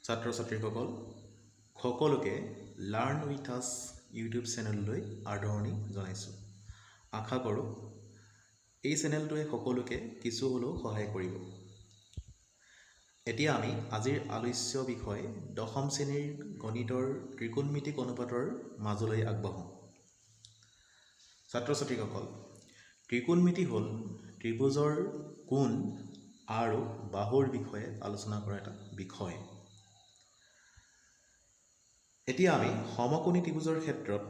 ছাত্ৰ ছাত্ৰীসকল সকলোকে লাৰ্ণ উইথ আছ ইউটিউব চেনেললৈ আদৰণি জনাইছোঁ। আশা কৰোঁ এই চেনেলটোৱে সকলোকে কিছু হ'লেও সহায় কৰিব। এতিয়া আমি আজিৰ আলোচ্য বিষয় দশম শ্ৰেণীৰ গণিতৰ ত্ৰিকোণমিতিক অনুপাতৰ মাজলৈ আগবাঢ়োঁ। ছাত্ৰ ছাত্ৰীসকল, ত্ৰিকোণমিতি হ'ল ত্ৰিভুজৰ কোণ আৰু বাহুৰ বিষয়ে আলোচনা কৰা এটা বিষয়। এতিয়া আমি সমকোণী ত্ৰিভুজৰ ক্ষেত্ৰত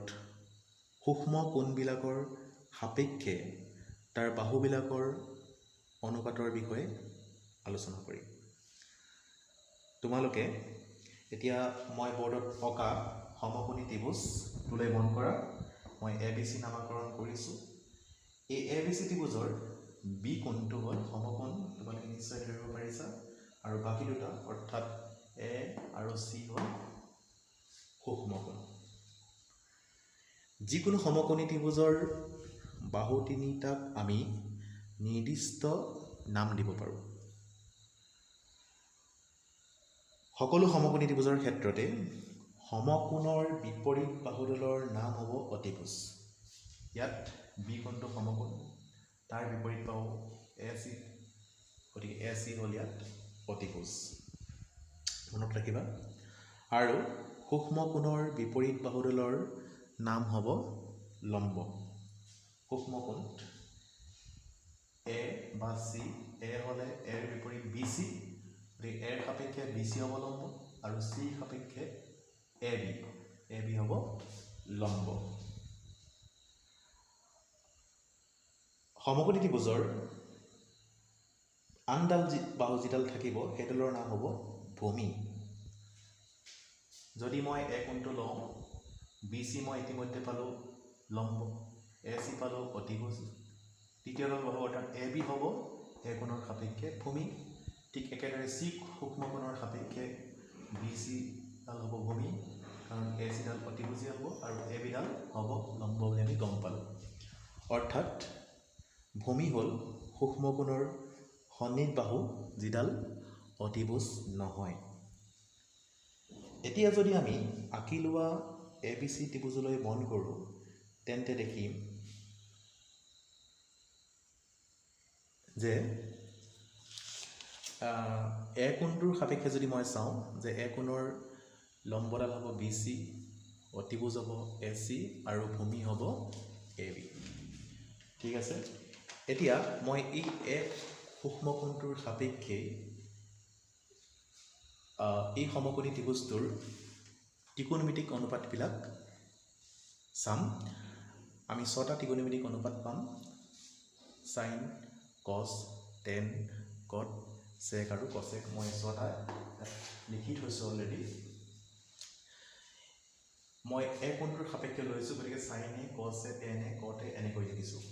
সূক্ষ্ম কোণবিলাকৰ সাপেক্ষে তাৰ বাহুবিলাকৰ অনুপাতৰ বিষয়ে আলোচনা কৰিম। তোমালোকে এতিয়া মই বৰ্ডত অঁকা সমকোণী ত্ৰিভুজটোলৈ মন কৰা। মই ABC নামাকৰণ কৰিছোঁ। এই ABC ত্ৰিভুজৰ বি কোণটো হ'ল সমকোণ, তোমালোকে নিশ্চয় ধৰিব পাৰিছা, আৰু বাকী দুটা অৰ্থাৎ A আৰু C হ'ল সূক্ষ্ম কোণ। যিকোনো সমকোণী ত্ৰিভুজৰ বাহু তিনিটাক আমি নিৰ্দিষ্ট নাম দিব পাৰোঁ। সকলো সমকোণী ত্ৰিভুজৰ ক্ষেত্ৰতে সমকোণৰ বিপৰীত বাহুডালৰ নাম হ'ব অতিভুজ। ইয়াত বি কোণটো সমকোণ, তাৰ বিপৰীত বাহু AC, গতিকে AC হ'ল ইয়াত অতিভুজ। মনত ৰাখিবা। আৰু সূক্ষ্ম কোণৰ বিপৰীত বাহুডালৰ নাম হ'ব লম্ব। সূক্ষ্ম কোণ A বা C, A হ'লে A ৰ বিপৰীত BC, গতিকে A ৰ সাপেক্ষে BC হ'ব লম্ব, আৰু C সাপেক্ষে AB, AB হ'ব লম্ব। সমকোণী ত্ৰিভুজৰ আনডাল বাহু যিডাল থাকিব সেইডালৰ নাম হ'ব ভূমি। যদি মই A কোণটো লওঁ, BC মই ইতিমধ্যে পালোঁ লম্ব, AC পালোঁ অতিভুজ, তৃতীয়ডাল বাহু অৰ্থাৎ AB হ'ব A কোণৰ সাপেক্ষে ভূমি। ঠিক একেদৰে C সূক্ষ্ম কোণৰ সাপেক্ষে BC ডাল হ'ব ভূমি, কাৰণ AC ডাল অতিভুজীয় হ'ব আৰু AB ডাল হ'ব লম্ব বুলি আমি গম পালোঁ। অৰ্থাৎ ভূমি হ'ল সূক্ষ্ম কোণৰ সন্নিহিত বাহু যিডাল অতিভুজ নহয়। এতিয়া যদি আমি আঁকি লোৱা ABC ত্ৰিভুজলৈ মন কৰোঁ, তেন্তে দেখিম যে A কোণটোৰ সাপেক্ষে যদি মই চাওঁ যে A কোণৰ লম্বডাল হ'ব BC, অতিভুজ হ'ব AC আৰু ভূমি হ'ব AB। ঠিক আছে। এতিয়া মই এই সূক্ষ্ম কোণটোৰ সাপেক্ষে এই সমকোণী ত্ৰিভুজটোৰ ত্ৰিকোণমিতিক অনুপাতবিলাক চাম। আমি 6টা ত্ৰিকোণমিতিক অনুপাত পাম: সাইন, কছ, টেন, কট, চেক আৰু কচেক। মই 6টা লিখি থৈছোঁ অলৰেডি। মই A কোণটোৰ সাপেক্ষে লৈছোঁ, গতিকে সাইনে, কছে, টেনে, কটে এনেকৈ লিখিছোঁ।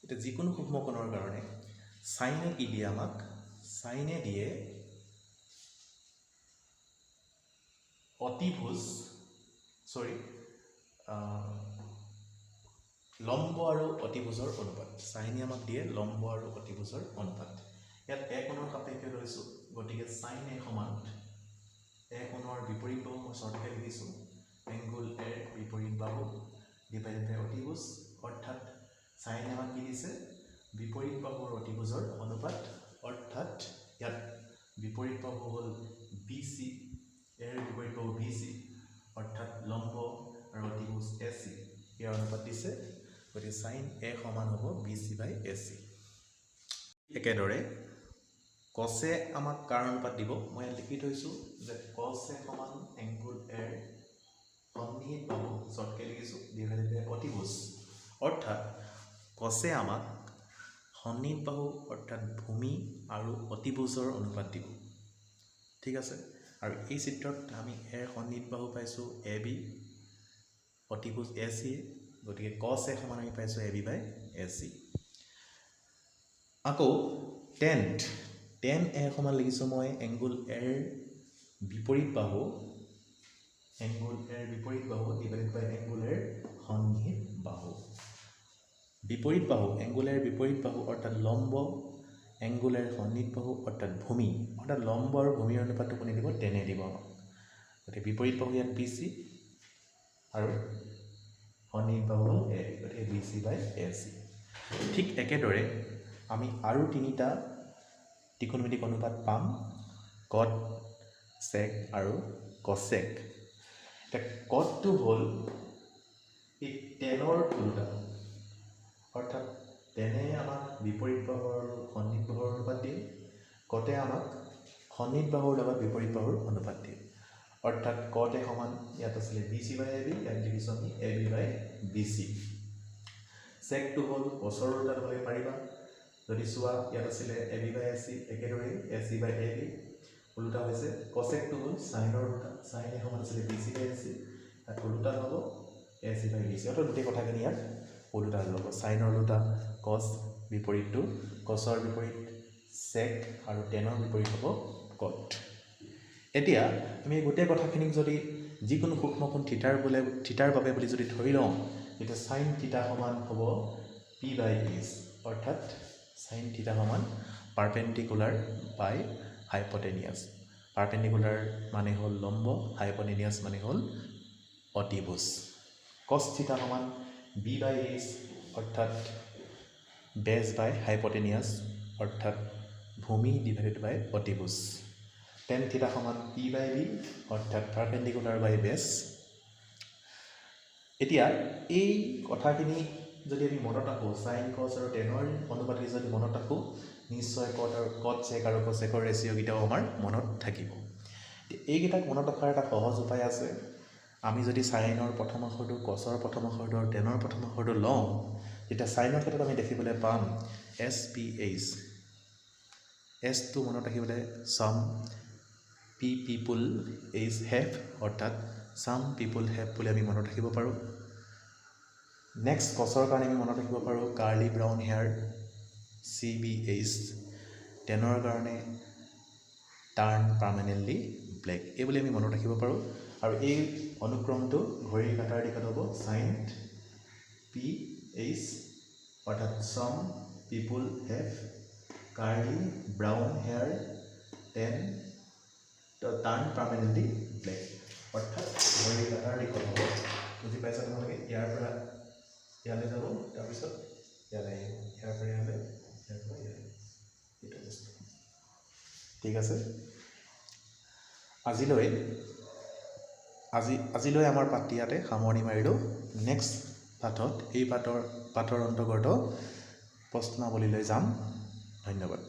এতিয়া যিকোনো সূক্ষ্ম কোণৰ কাৰণে সাইনে কি দিয়ে আমাক? সাইনে দিয়ে লম্ব আৰু অতিভুজৰ অনুপাত। সাইনে আমাক দিয়ে লম্ব আৰু অতিভুজৰ অনুপাত। ইয়াত A কোণৰ সাপেক্ষে লৈছোঁ, গতিকে সাইন A সমান A কোণৰ বিপৰীত বাহু, মই শ্বৰ্টকৈ লিখিছোঁ, এংগুল A বিপৰীত বাহু ডিভাইডেড বাই অতিভুজ। অৰ্থাৎ সাইনে আমাক কি দিছে? বিপৰীত বাহুৰ অতিভুজৰ অনুপাত। অৰ্থাৎ ইয়াত বিপৰীত বাহু হ'ল BC, A ৰ বিপৰীত বাহু BC, অৰ্থাৎ লম্ব আৰু অতিভুজ AC, ইয়াৰ অনুপাত দিছে। গতিকে সাইন A সমান হ'ব BC বাই AC। একেদৰে কছে আমাক কাৰ অনুপাত দিব? মই ইয়াত লিখি থৈছোঁ যে কছে সমান এংগুল A ৰ সন্নিহিত বাহু, শ্বৰ্টকৈ লিখিছোঁ, ডিভাইডেড বাই অতিভুজ। অৰ্থাৎ কছে আমাক সন্নিহিত বাহু অৰ্থাৎ ভূমি আৰু অতিভুজৰ অনুপাত দিব। ঠিক আছে। আৰু এই চিত্ৰত আমি A ৰ সন্নিহিত বাহু পাইছোঁ AB, অতিভুজ AC, গতিকে কছ A সমান আমি পাইছোঁ AB বাই AC। আকৌ টেন A সমান লিখিছোঁ মই এংগুল A ৰ বিপৰীত বাহু, এংগুল A ৰ বিপৰীত বাহু ডিভাইডেড বাই এংগুল A ৰ সন্নিহিত বাহু। বিপৰীত বাহু, এংগুল A ৰ বিপৰীত বাহু অৰ্থাৎ লম্ব এংগুলাৰ সন্নিধ বাহু অৰ্থাৎ ভূমি অৰ্থাৎ লম্ব আৰু ভূমিৰ অনুপাতটো কোনে দিব টেনে দিব গতিকে বিপৰীত বাহু ইয়াত BC আৰু সন্নিধ বাহু হ'ল AB গতিকে BC/AC ঠিক একেদৰে আমি আৰু তিনিটা ত্ৰিকোণমিতিক অনুপাত পাম কট সেক আৰু কসেক এটা কটটো হ'ল এই টেনৰ উল্টা অৰ্থাৎ টেনে আমাক বিপৰীত বাহুৰ আৰু সন্নিধ বাহুৰ অনুপাত দিয়ে কটে আমাক সন্নিধ বাহুৰ লগত বিপৰীত বাহুৰ অনুপাত দিয়ে অৰ্থাৎ কটে সমান ইয়াত আছিলে BC/AB ইয়াত লিখিছোঁ আমি AB/BC সেকটো হ'ল কছৰ উল্টা ধৰিব পাৰিবা যদি চোৱা ইয়াত আছিলে AB/AC একেদৰে AC/AB উল্টা হৈছে কসেকটো হ'ল সাইনৰ উল্টা সাইনে সমান আছিলে BC/AC তাত উল্টা হ'ব AC/BC অৰ্থাৎ গোটেই কথাখিনি ইয়াত উল্টা হৈ যাব সাইনৰ উল্টা কস বিপৰীতটো কছৰ বিপৰীত সেক আৰু টেনৰ বিপৰীত হ'ব কট এতিয়া আমি গোটেই কথাখিনিক যদি যিকোনো সূক্ষ্মকোণ থিটাৰ বাবে বুলি যদি ধৰি লওঁ তেতিয়া sin থিটা সমান হ'ব P/S অৰ্থাৎ sin থিটা সমান পাৰপেণ্ডিকুলাৰ বাই হাইপটেনিয়াছ পাৰপেণ্ডিকুলাৰ মানে হ'ল লম্ব হাইপটেনিয়াছ মানে হ'ল অতিভুজ cos থিটা সমান B/S অৰ্থাৎ বেছ বাই হাইপটেনিয়াছ অৰ্থাৎ ভূমি ডিভাইডেড বাই অতিভুজ tan থিটা সমান P/B অৰ্থাৎ পাৰপেণ্ডিকুলাৰ বাই বেছ এতিয়া এই কথাখিনি যদি আমি মনত ৰাখোঁ সাইন কস আৰু টেনৰ অনুপাত যদি মনত ৰাখোঁ নিশ্চয় কট সেক আৰু কসেকৰ ৰেচিঅ'কেইটাও আমাৰ মনত থাকিব এইকেইটাক মনত ৰখাৰ এটা সহজ উপায় আছে আমি যদি সাইনৰ প্ৰথম আখৰটো কসৰ প্ৰথম আখৰটো আৰু টেনৰ প্ৰথম আখৰটো লওঁ তেতিয়া সাইনৰ ক্ষেত্ৰত আমি দেখিবলৈ পাম SPH এছটো মনত ৰাখিবলৈ সাম পিপল ইজ হেভ অৰ্থাৎ সাম পিপল হেভ বুলি আমি মনত ৰাখিব পাৰোঁ নেক্সট কছৰ কাৰণে আমি মনত ৰাখিব পাৰোঁ কাৰ্লি ব্ৰাউন হেয়াৰ CBH টেনৰ কাৰণে টাৰ্ণ পাৰ্মানেণ্টলি ব্লেক এই বুলি আমি মনত ৰাখিব পাৰোঁ আৰু এই অনুক্ৰমটো ঘড়ীৰ কাটাৰ দিশত হ'ব সাইন PH অৰ্থাৎ some people have curly brown hair turn permanently black অৰ্থাৎ ঘড়ীৰ কাটাৰ দিশত হ'ব বুজি পাইছা তোমালোকে ইয়াৰ পৰা ইয়ালৈ যাব তাৰপিছত ইয়ালৈ আহিব ইয়াৰ পৰা ইয়ালৈ ইয়াৰ পৰা ইয়ালৈ এইটো বস্তু ঠিক আছে আজিলৈ আমাৰ পাঠটি ইয়াতে সামৰণি মাৰিলোঁ নেক্সট পাঠত এই পাঠৰ অন্তৰ্গত প্ৰশ্নাৱলীলৈ যাম ধন্যবাদ